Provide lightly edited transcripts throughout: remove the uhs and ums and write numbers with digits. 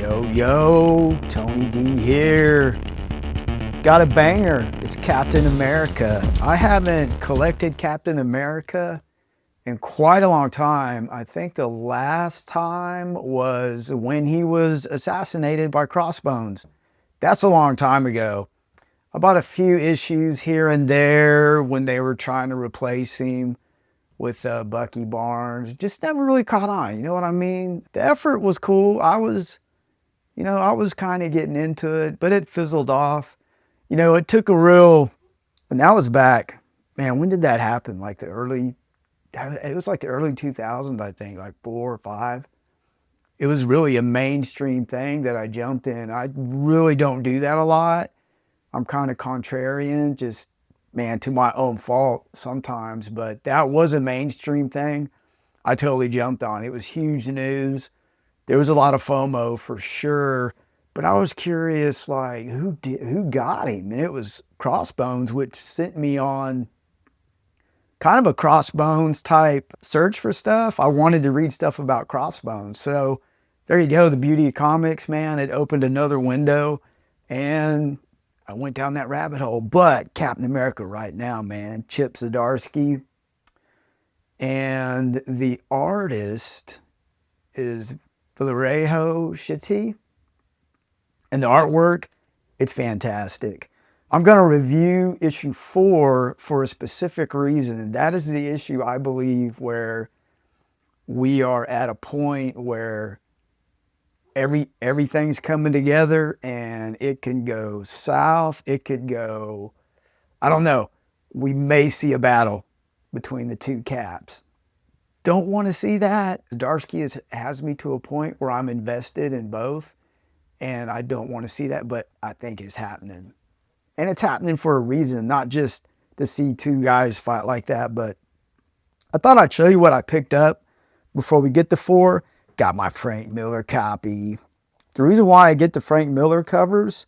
Yo, Tony D here. Got a banger. It's Captain America. I haven't collected Captain America in quite a long time. I think the last time was when he was assassinated by Crossbones. That's a long time ago. I bought a few issues here and there when they were trying to replace him with Bucky Barnes. Just never really caught on. You know what I mean? The effort was cool. I was kind of getting into it, but it fizzled off. It took a real, and that was back, man, when did that happen? It was like the early 2000s, I think, like 4 or 5. It was really a mainstream thing that I jumped in. I really don't do that a lot. I'm kind of contrarian, just, man, to my own fault sometimes, but that was a mainstream thing. I totally jumped on. It was huge news. There was a lot of FOMO for sure, but I was curious, like, who got him? And it was Crossbones, which sent me on kind of a Crossbones type search for stuff. I wanted to read stuff about Crossbones. So there you go, the beauty of comics, man. It opened another window, and I went down that rabbit hole. But Captain America right now, man, Chip Zdarsky, and the artist is Valerio Shitty, and the artwork, it's fantastic. I'm going to review issue 4 for a specific reason, and that is the issue I believe where we are at a point where everything's coming together, and it can go south, it could go, I don't know, we may see a battle between the two Caps. Don't want to see that. Zdarsky has me to a point where I'm invested in both, and I don't want to see that, but I think it's happening. And it's happening for a reason, not just to see two guys fight like that, but I thought I'd show you what I picked up before we get to 4. Got my Frank Miller copy. The reason why I get the Frank Miller covers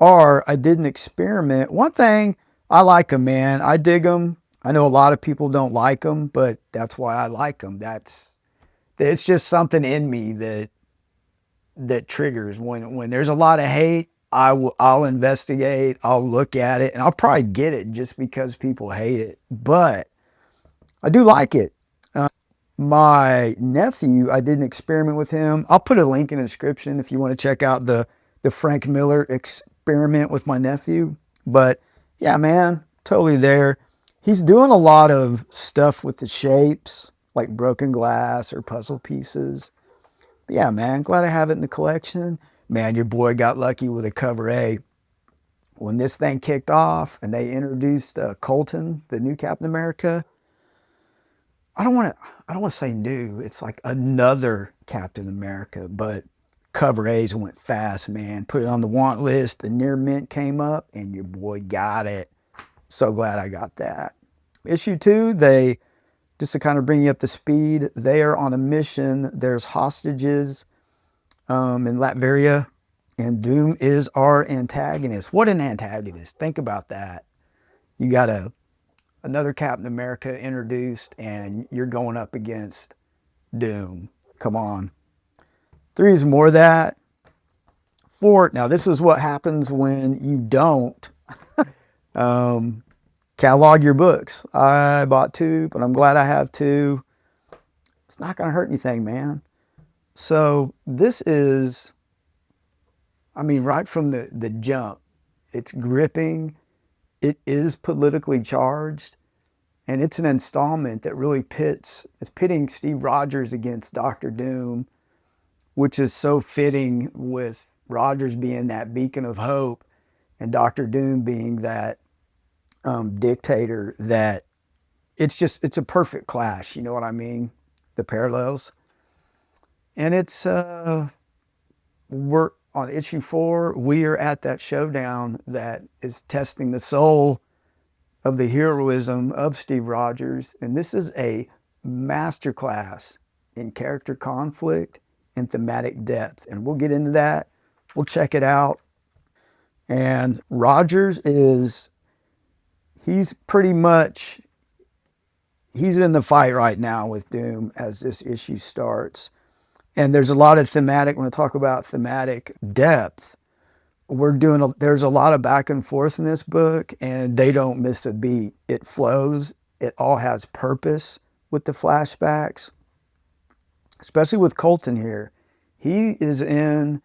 are I did an experiment. One thing, I like them, man. I dig them. I know a lot of people don't like them, but that's why I like them. It's just something in me that triggers when there's a lot of hate. I'll investigate, I'll look at it, and I'll probably get it just because people hate it. But I do like it. My nephew, I did an experiment with him. I'll put a link in the description if you want to check out the Frank Miller experiment with my nephew. But yeah, man, totally there. He's doing a lot of stuff with the shapes, like broken glass or puzzle pieces. But yeah, man, glad I have it in the collection. Man, your boy got lucky with a cover A. When this thing kicked off and they introduced Colton, the new Captain America, I don't want to say new. It's like another Captain America, but cover A's went fast, man. Put it on the want list. The near mint came up, and your boy got it. So glad I got that. Issue 2, just to kind of bring you up to speed, they are on a mission. There's hostages in Latveria, and Doom is our antagonist. What an antagonist. Think about that. You got another Captain America introduced, and you're going up against Doom. Come on. 3 is more of that. 4, now this is what happens when you don't catalog your books. I bought 2, but I'm glad I have 2. It's not going to hurt anything, man. So this is, right from the jump, it's gripping. It is politically charged, and it's an installment that really it's pitting Steve Rogers against Doctor Doom, which is so fitting with Rogers being that beacon of hope and Doctor Doom being that dictator. That it's a perfect clash. You know what I mean? The parallels. And we're on issue 4. We are at that showdown that is testing the soul of the heroism of Steve Rogers. And this is a masterclass in character conflict and thematic depth. And we'll get into that. We'll check it out. And Rogers he's in the fight right now with Doom as this issue starts. And there's a lot of thematic, when I talk about thematic depth, there's a lot of back and forth in this book, and they don't miss a beat. It flows, it all has purpose with the flashbacks, especially with Colton here. He is in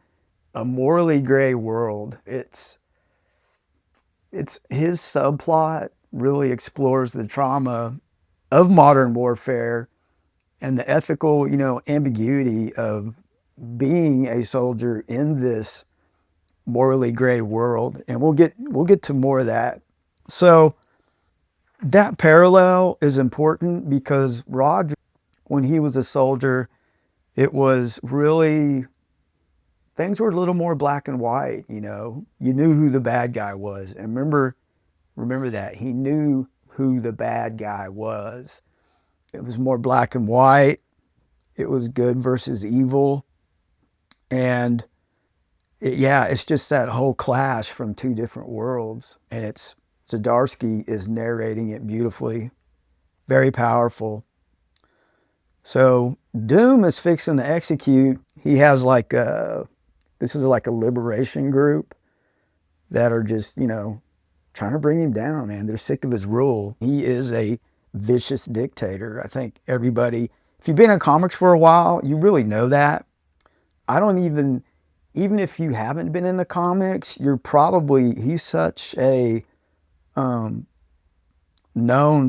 a morally gray world. It's his subplot really explores the trauma of modern warfare and the ethical, ambiguity of being a soldier in this morally gray world. And we'll get to more of that. So that parallel is important because Roger, when he was a soldier, it was really, things were a little more black and white. You knew who the bad guy was. And remember that. He knew who the bad guy was. It was more black and white. It was good versus evil. And it's just that whole clash from two different worlds. And Zdarsky is narrating it beautifully, very powerful. So Doom is fixing to execute. He has this is like a liberation group that are just, trying to bring him down, man. They're sick of his rule. He is a vicious dictator. I think everybody, if you've been in comics for a while, you really know that. I don't even if you haven't been in the comics, he's such a known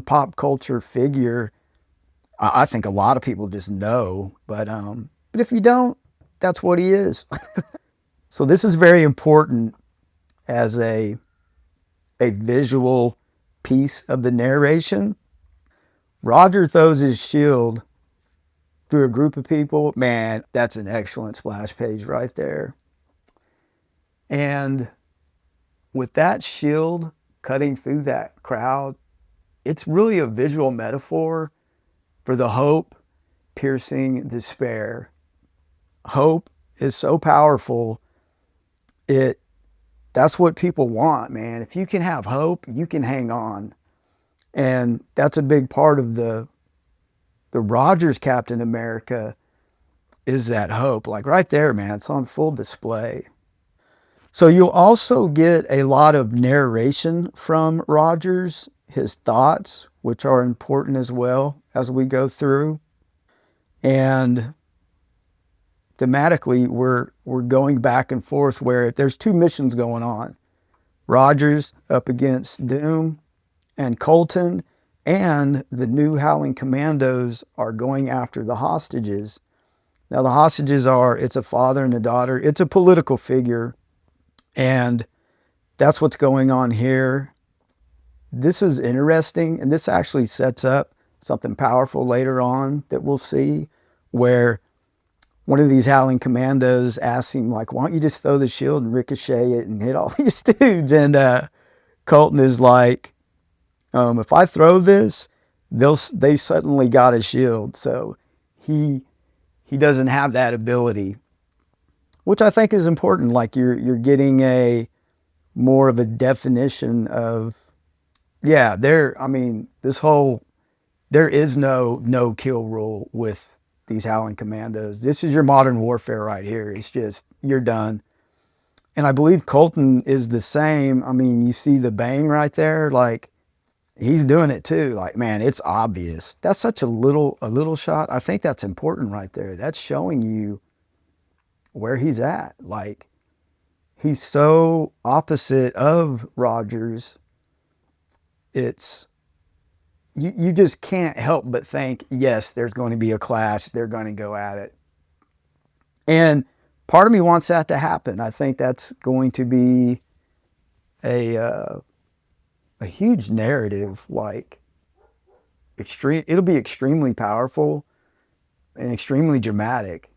pop culture figure. I think a lot of people just know, but if you don't, that's what he is. So this is very important as a visual piece of the narration. Roger throws his shield through a group of people. Man, that's an excellent splash page right there. And with that shield cutting through that crowd, it's really a visual metaphor for the hope piercing despair. Hope is so powerful. That's what people want, man. If you can have hope, you can hang on. And that's a big part of the Rogers Captain America, is that hope. Like right there, man, it's on full display. So you'll also get a lot of narration from Rogers, his thoughts, which are important as well as we go through. And thematically, we're going back and forth where there's two missions going on. Rogers up against Doom and Colton, and the new Howling Commandos are going after the hostages. Now the hostages it's a father and a daughter. It's a political figure, and that's what's going on here. This is interesting, and this actually sets up something powerful later on that we'll see, where one of these Howling Commandos asks him, like, why don't you just throw the shield and ricochet it and hit all these dudes? And Colton is like, if I throw this, they suddenly got a shield. So he doesn't have that ability, which I think is important. Like you're getting a more of a definition of, there is no kill rule with these Howling Commandos. This is your modern warfare right here. It's just, you're done. And I believe Colton is the same. I mean, you see the bang right there, like he's doing it too. Like, man, it's obvious. That's such a little shot. I think that's important right there. That's showing you where he's at. Like, he's so opposite of Rogers. You just can't help but think, yes, there's going to be a clash. They're going to go at it. And part of me wants that to happen. I think that's going to be a huge narrative, like it'll be extremely powerful and extremely dramatic.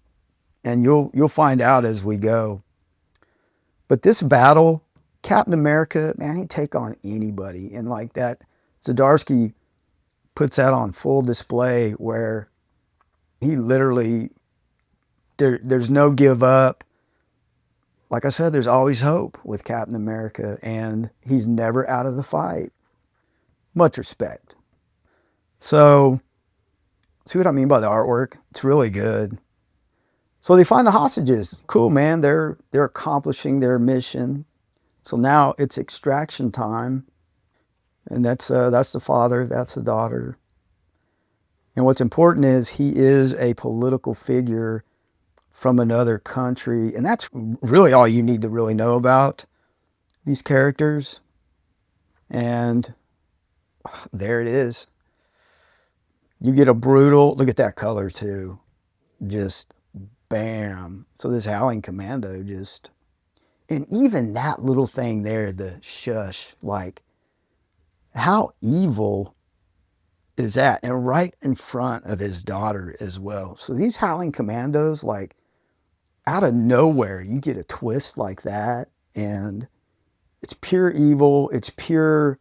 And you'll find out as we go. But this battle, Captain America, man, he'd take on anybody. And like that, Zdarsky puts that on full display, where he literally, there's no give up. Like I said, there's always hope with Captain America, and he's never out of the fight. Much respect. So, see what I mean by the artwork? It's really good. So they find the hostages. Cool, man. They're accomplishing their mission. So now it's extraction time, and that's the father, that's the daughter. And what's important is he is a political figure from another country, and that's really all you need to really know about these characters. And there it is. You get a brutal look at that color too. Just bam. So this Howling Commando just, and even that little thing there, the shush, like how evil is that? And right in front of his daughter as well. So these Howling Commandos, like out of nowhere, you get a twist like that, and it's pure evil. It's pure,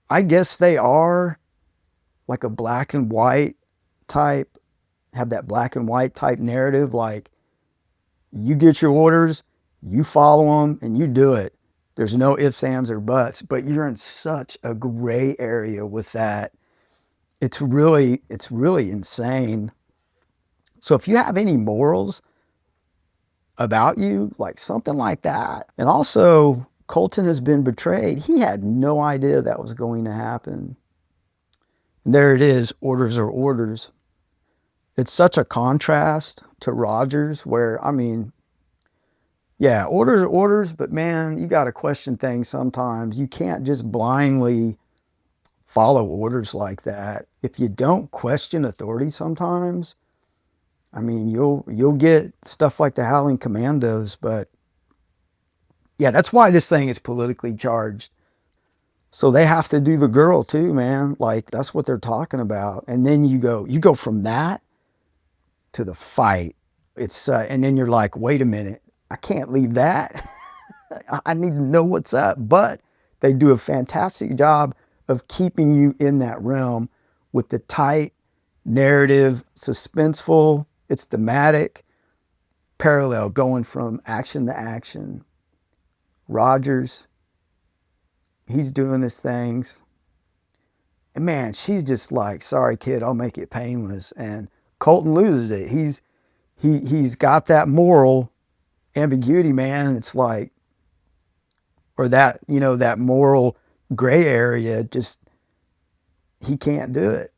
I guess they are like a black and white type, have that black and white type narrative. Like you get your orders, you follow them, and you do it. There's no ifs, ands, or buts, but you're in such a gray area with that. It's really insane. So if you have any morals about you, like something like that, and also Colton has been betrayed. He had no idea that was going to happen. And there it is, orders are orders. It's such a contrast to Rogers, where, I mean, yeah, orders are orders, but man, you got to question things sometimes. You can't just blindly follow orders like that. If you don't question authority sometimes, I mean, you'll get stuff like the Howling Commandos, but yeah, that's why this thing is politically charged. So they have to do the girl too, man. Like that's what they're talking about. And then you go from that to the fight. It's and then you're like, wait a minute, I can't leave that. I need to know what's up. But they do a fantastic job of keeping you in that realm with the tight narrative, suspenseful. It's thematic, parallel, going from action to action. Rogers, he's doing his things. And man, she's just like, sorry, kid, I'll make it painless. And Colton loses it. He's got that moral ambiguity, man. And it's like, or that, that moral gray area, just, he can't do it.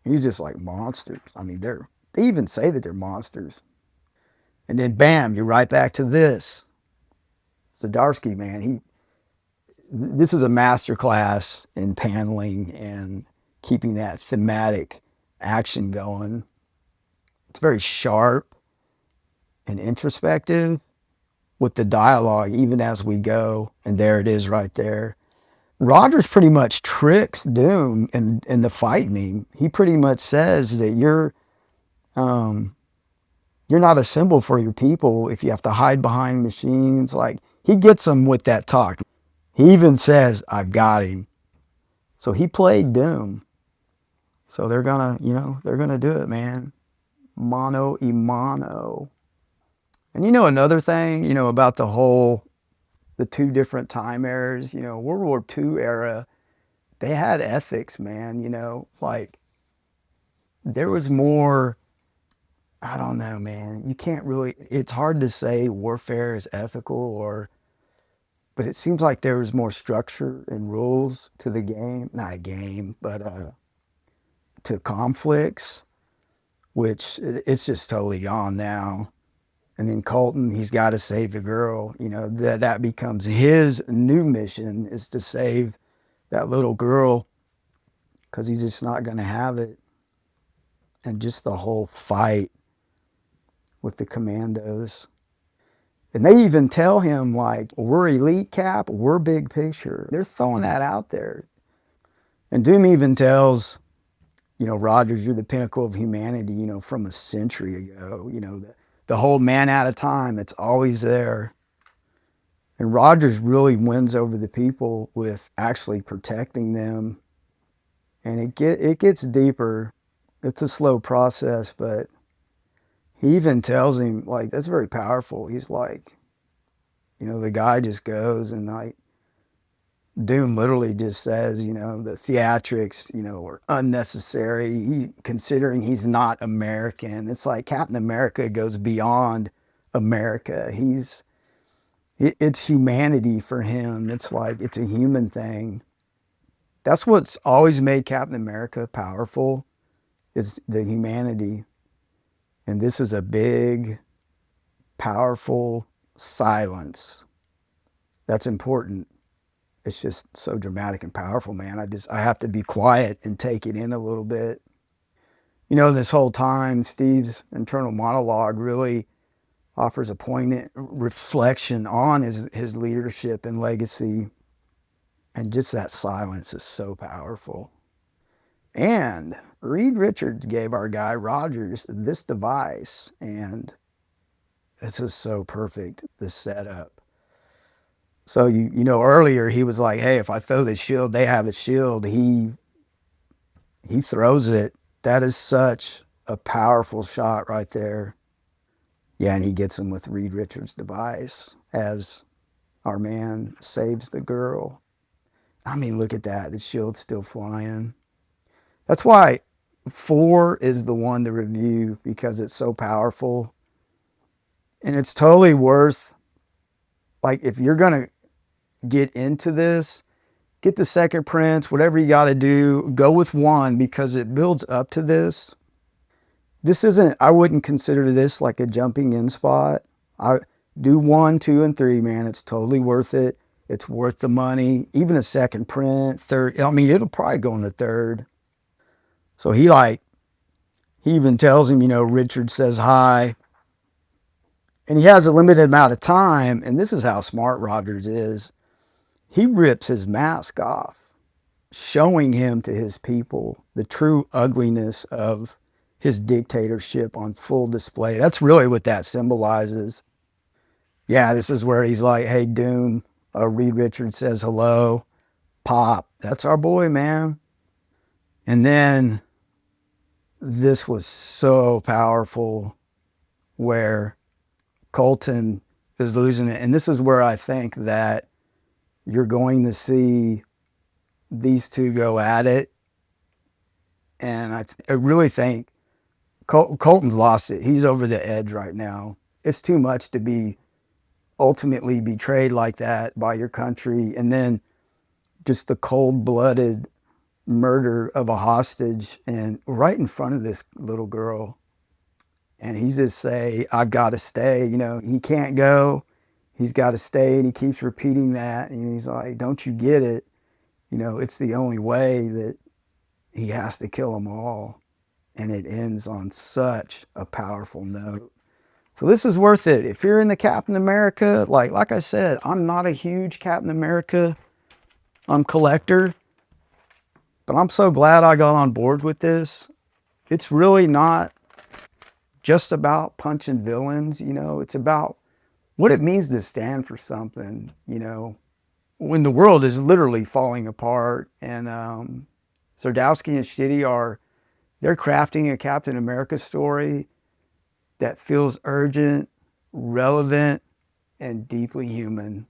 He's just like monsters. I mean, they even say that they're monsters. And then bam, you're right back to this. Zdarsky, man, this is a masterclass in paneling and keeping that thematic action going. It's very sharp and introspective with the dialogue, even as we go. And there it is right there. Rogers pretty much tricks Doom in the fighting. He pretty much says that you're not a symbol for your people if you have to hide behind machines. Like he gets them with that talk. He even says, I've got him. So he played Doom. So they're gonna do it, man. Mano y mano. And another thing, about the two different time eras, World War II era, they had ethics, man, like there was more, I don't know, man. You can't really, it's hard to say warfare is ethical but it seems like there was more structure and rules to the game, not a game, but to conflicts, which it's just totally gone now. And then Colton, he's got to save the girl. That becomes his new mission, is to save that little girl, because he's just not going to have it. And just the whole fight with the commandos. And they even tell him, like, we're elite, Cap, we're big picture. They're throwing that out there. And Doom even tells, Rogers, you're the pinnacle of humanity, from a century ago. The whole man out of time, it's always there. And Rogers really wins over the people with actually protecting them. And it gets deeper. It's a slow process, but he even tells him, like, that's very powerful. He's like, the guy just goes and like, Doom literally just says, the theatrics, are unnecessary. Considering he's not American, it's like Captain America goes beyond America. It's humanity for him. It's like it's a human thing. That's what's always made Captain America powerful is the humanity. And this is a big, powerful silence. That's important. It's just so dramatic and powerful, man. I have to be quiet and take it in a little bit. This whole time, Steve's internal monologue really offers a poignant reflection on his leadership and legacy. And just that silence is so powerful. And Reed Richards gave our guy Rogers this device, and this is so perfect, this setup. So earlier he was like, hey, if I throw this shield, they have a shield. He throws it. That is such a powerful shot right there. Yeah, and he gets him with Reed Richards' device as our man saves the girl. I mean, look at that. The shield's still flying. That's why 4 is the one to review, because it's so powerful. And it's totally worth, like, if you're going to get into this, get the second prints, whatever you got to do, go with 1 because it builds up to this. I wouldn't consider this like a jumping in spot. I do 1, 2, and 3, man. It's totally worth it. It's worth the money. Even a second print, third. I mean, it'll probably go in the third. So he even tells him, Richard says hi. And he has a limited amount of time. And this is how smart Rogers is. He rips his mask off, showing him to his people the true ugliness of his dictatorship on full display. That's really what that symbolizes. Yeah, this is where he's like, hey, Doom. Reed Richards says hello. Pop. That's our boy, man. And then this was so powerful where Colton is losing it. And this is where I think that you're going to see these two go at it. And I really think Colton's lost it. He's over the edge right now. It's too much to be ultimately betrayed like that by your country. And then just the cold-blooded murder of a hostage and right in front of this little girl. And he just say, I've got to stay. He can't go. He's got to stay. And he keeps repeating that. And he's like, don't you get it? It's the only way that he has to kill them all. And it ends on such a powerful note. So this is worth it. If you're in the Captain America, like I said, I'm not a huge Captain America collector, but I'm so glad I got on board with this. It's really not just about punching villains, it's about what it means to stand for something, when the world is literally falling apart. And Zardowski and Shitty they're crafting a Captain America story that feels urgent, relevant, and deeply human.